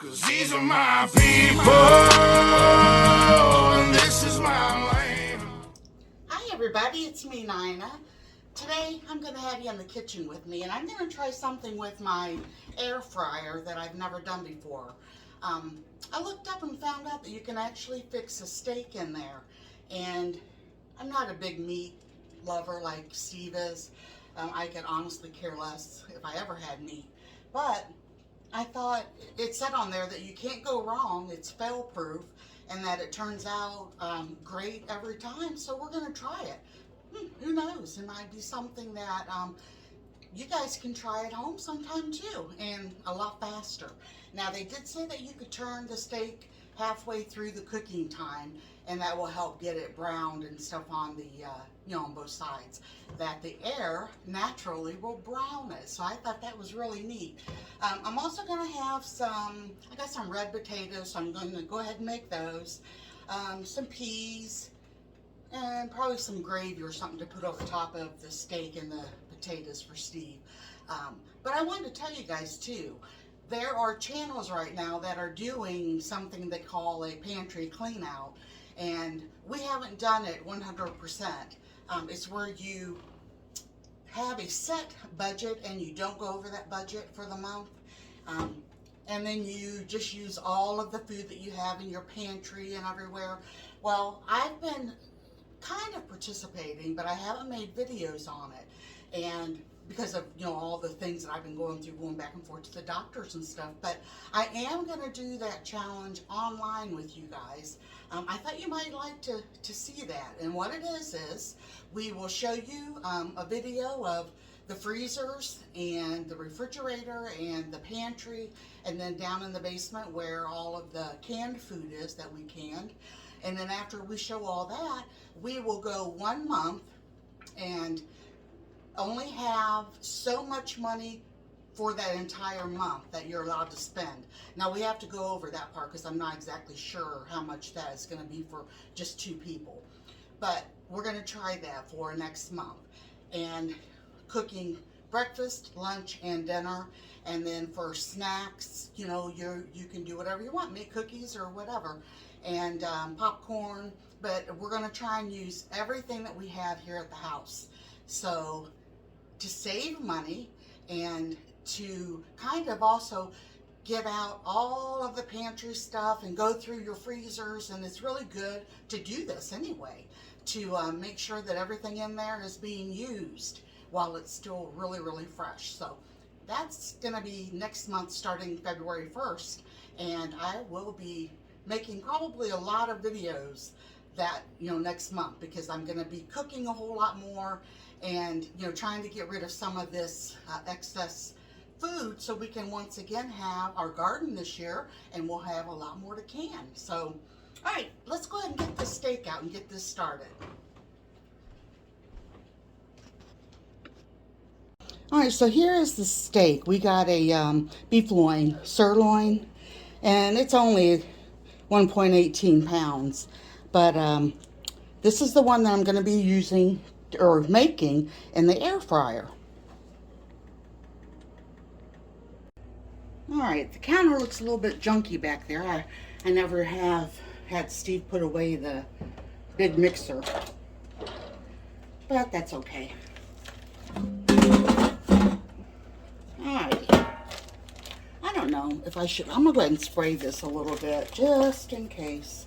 'Cause these are my people, and this is my land. Hi everybody, it's me, Nina. Today I'm going to have you in the kitchen with me, and I'm going to try something with my air fryer that I've never done before. I looked up and found out that you can actually fix a steak in there, and I'm not a big meat lover like Steve is. I could honestly care less if I ever had meat, but I thought it said on there that you can't go wrong, it's fail proof, and that it turns out great every time, so we're going to try it. Who knows, it might be something that you guys can try at home sometime too, and a lot faster. Now they did say that you could turn the steak halfway through the cooking time, and that will help get it browned and stuff on the on both sides, that the air naturally will brown it. So I thought that was really neat. I'm also going to have I got some red potatoes, so I'm going to go ahead and make those. Some peas, and probably some gravy or something to put over top of the steak and the potatoes for Steve. But I wanted to tell you guys too, there are channels right now that are doing something they call a pantry clean out, and we haven't done it 100%. It's where you have a set budget and you don't go over that budget for the month. And then you just use all of the food that you have in your pantry and everywhere. Well, I've been kind of participating, but I haven't made videos on it, and because of all the things that I've been going through, going back and forth to the doctors and stuff. But I am going to do that challenge online with you guys. I thought you might like to see that, and what it is we will show you a video of the freezers and the refrigerator and the pantry, and then down in the basement where all of the canned food is that we canned. And then after we show all that, we will go 1 month and only have so much money for that entire month that you're allowed to spend. Now we have to go over that part because I'm not exactly sure how much that is going to be for just 2 people. But we're going to try that for next month. And cooking breakfast, lunch, and dinner. And then for snacks, you can do whatever you want, make cookies or whatever, and popcorn. But we're going to try and use everything that we have here at the house. So to save money and to kind of also get out all of the pantry stuff and go through your freezers, and it's really good to do this anyway, to make sure that everything in there is being used while it's still really, really fresh. So that's going to be next month starting February 1st, and I will be making probably a lot of videos that next month, because I'm going to be cooking a whole lot more, and trying to get rid of some of this excess food so we can once again have our garden this year, and we'll have a lot more to can. So all right, let's go ahead and get this steak out and get this started. All right, so here is the steak. We got a beef loin, sirloin, and it's only 1.18 pounds. But this is the one that I'm going to be using or making in the air fryer. All right, the counter looks a little bit junky back there. I never have had Steve put away the big mixer, but that's okay. Alright, I don't know if I should. I'm gonna go ahead and spray this a little bit just in case.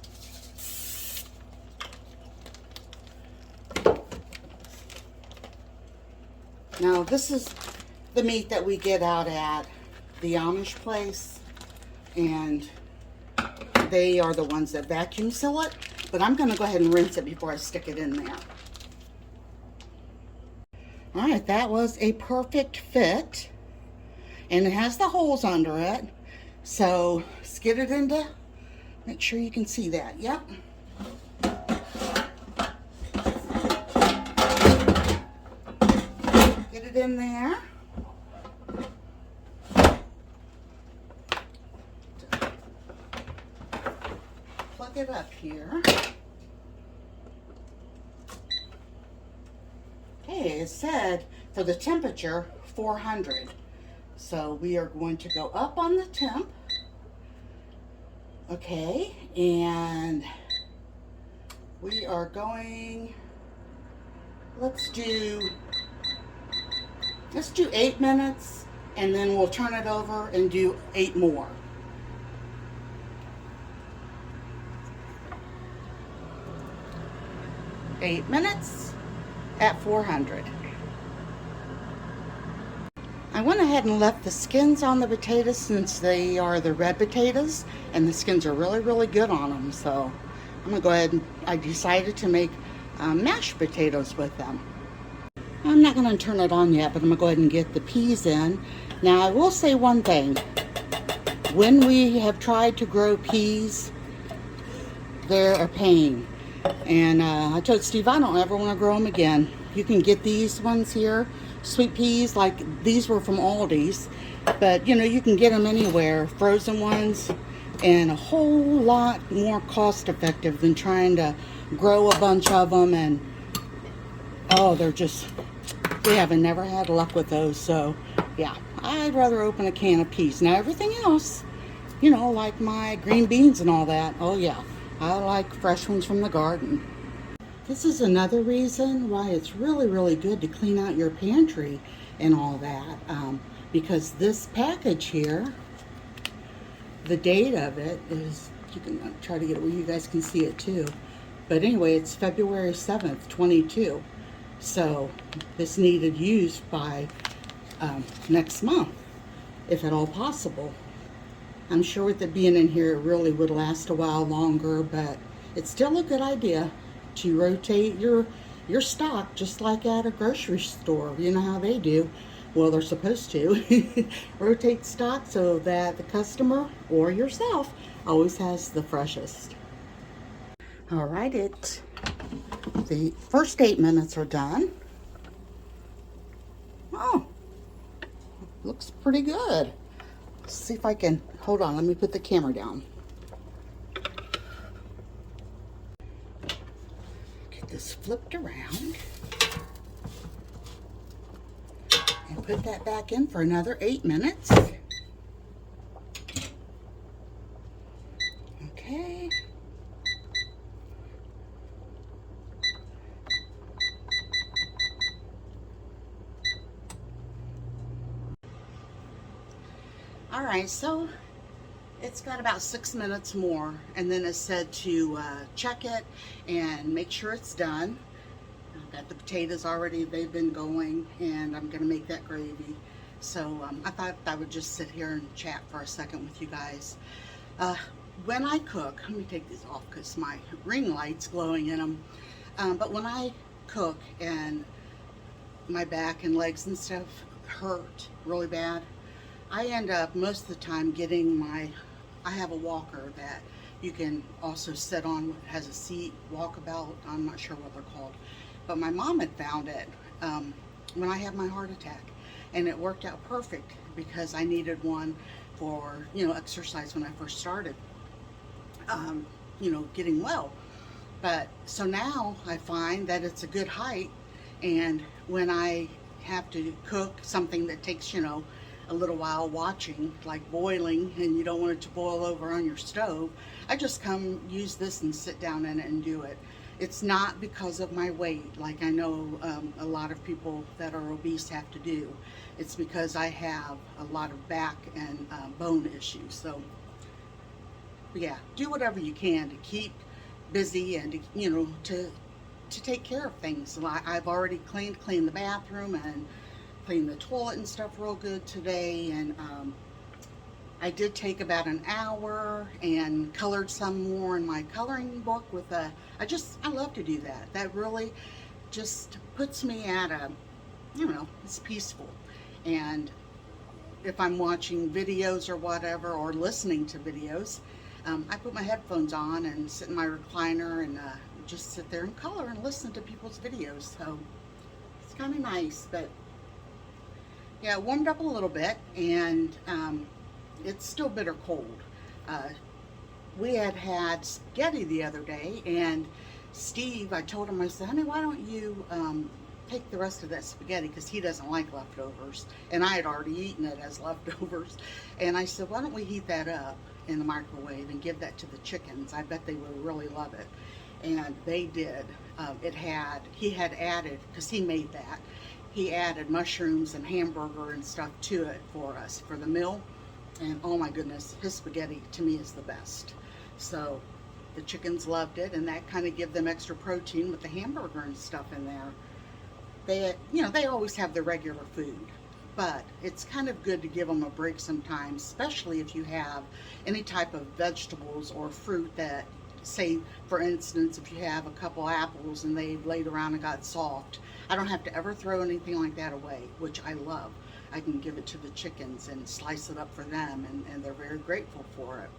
Now this is the meat that we get out at the Amish place, and they are the ones that vacuum seal it, but I'm going to go ahead and rinse it before I stick it in there. Alright, that was a perfect fit, and it has the holes under it, so let's get it into, make sure you can see that. Yep. Get it in there. Plug it up here. Okay, it said for the temperature 400. So we are going to go up on the temp Okay, and we are going, let's do 8 minutes, and then we'll turn it over and do 8 more. Eight minutes at 400. I went ahead and left the skins on the potatoes since they are the red potatoes, and the skins are really, really good on them. So I'm gonna go ahead and I decided to make mashed potatoes with them. I'm not gonna turn it on yet, but I'm gonna go ahead and get the peas in. Now I will say one thing. When we have tried to grow peas, they're a pain. And I told Steve I don't ever want to grow them again. You can get these ones here, sweet peas, like these were from Aldi's, but you know, you can get them anywhere, frozen ones, and a whole lot more cost effective than trying to grow a bunch of them. And oh, we haven't never had luck with those. So yeah, I'd rather open a can of peas. Now everything else, you know, like my green beans and all that, oh yeah, I like fresh ones from the garden. This is another reason why it's really, really good to clean out your pantry and all that. Because this package here, the date of it is, you can try to get it where you guys can see it too. But anyway, it's February 7th, 22. So this needed used by next month, if at all possible. I'm sure with it being in here, it really would last a while longer, but it's still a good idea to rotate your stock just like at a grocery store. You know how they do. Well, they're supposed to. Rotate stock so that the customer or yourself always has the freshest. All right, the first 8 minutes are done. Oh, looks pretty good. Let's see if I can, hold on, let me put the camera down. Get this flipped around. And put that back in for another 8 minutes. Okay. All right, so it's got about 6 minutes more, and then it said to check it and make sure it's done. I've got the potatoes already, they've been going, and I'm gonna make that gravy. So I thought I would just sit here and chat for a second with you guys. When I cook, let me take these off because my ring light's glowing in them. But when I cook and my back and legs and stuff hurt really bad, I end up most of the time getting I have a walker that you can also sit on. It has a seat, walkabout, I'm not sure what they're called. But my mom had found it when I had my heart attack. And it worked out perfect because I needed one for, you know, exercise when I first started, you know, getting well. But so now I find that it's a good height. And when I have to cook something that takes, you know, a little while watching, like boiling, and you don't want it to boil over on your stove, I just come use this and sit down in it and do it. It's not because of my weight, like I know a lot of people that are obese have to do. It's because I have a lot of back and bone issues. So yeah, do whatever you can to keep busy and to, you know, to take care of things. I've already cleaned the bathroom and cleaned the toilet and stuff real good today, and I did take about an hour and colored some more in my coloring book with I love to do that. That really just puts me at a, you know, it's peaceful. And if I'm watching videos or whatever, or listening to videos, I put my headphones on and sit in my recliner and just sit there and color and listen to people's videos. So it's kind of nice. But yeah, it warmed up a little bit, and it's still bitter cold. We had spaghetti the other day, and Steve, I told him, I said, honey, why don't you take the rest of that spaghetti, because he doesn't like leftovers, and I had already eaten it as leftovers. And I said, why don't we heat that up in the microwave and give that to the chickens. I bet they would really love it. And they did. He had added, because he made that, he added mushrooms and hamburger and stuff to it for us for the meal. And oh my goodness, his spaghetti to me is the best. So the chickens loved it, and that kind of give them extra protein with the hamburger and stuff in there. They always have the regular food, but it's kind of good to give them a break sometimes, especially if you have any type of vegetables or fruit that, say, for instance, if you have a couple apples and they laid around and got soft, I don't have to ever throw anything like that away, which I love. I can give it to the chickens and slice it up for them, and they're very grateful for it.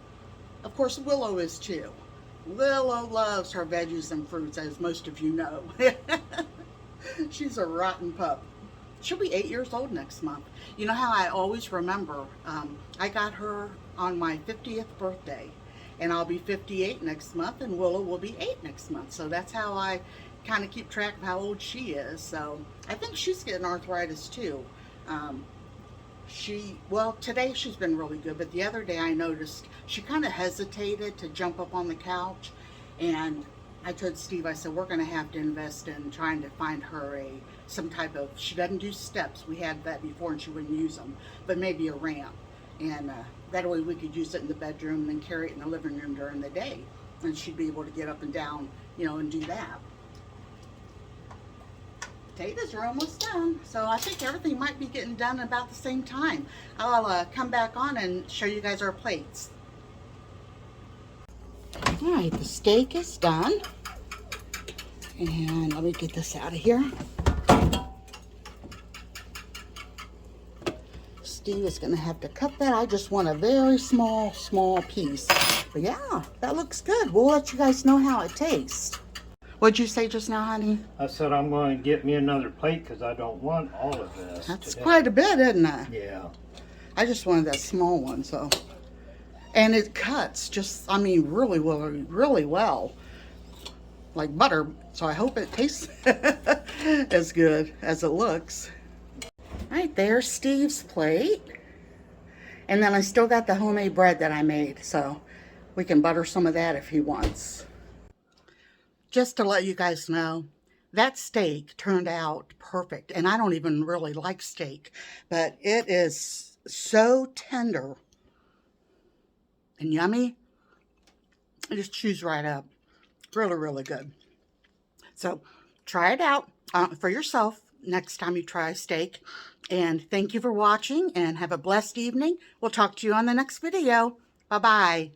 Of course, Willow is too. Willow loves her veggies and fruits, as most of you know. She's a rotten pup. She'll be 8 years old next month. You know how I always remember, I got her on my 50th birthday, and I'll be 58 next month, and Willow will be 8 next month. So that's how I kind of keep track of how old she is. So I think she's getting arthritis too. Today she's been really good, but the other day I noticed she kind of hesitated to jump up on the couch, and I told Steve, I said, we're going to have to invest in trying to find her some type of, she doesn't do steps. We had that before and she wouldn't use them, but maybe a ramp. And that way we could use it in the bedroom and then carry it in the living room during the day. And she'd be able to get up and down, and do that. Potatoes are almost done, so I think everything might be getting done about the same time. I'll come back on and show you guys our plates. All right, the steak is done, and let me get this out of here. Steve is going to have to cut that. I just want a very small piece, but yeah, that looks good. We'll let you guys know how it tastes. What'd you say just now, honey? I said I'm going to get me another plate because I don't want all of this. That's quite a bit, isn't it? Yeah. I just wanted that small one, so. And it cuts really well. Like butter, so I hope it tastes as good as it looks. All right, there's Steve's plate. And then I still got the homemade bread that I made, so we can butter some of that if he wants. Just to let you guys know, that steak turned out perfect. And I don't even really like steak, but it is so tender and yummy. It just chews right up. Really, really good. So try it out for yourself next time you try steak. And thank you for watching, and have a blessed evening. We'll talk to you on the next video. Bye-bye.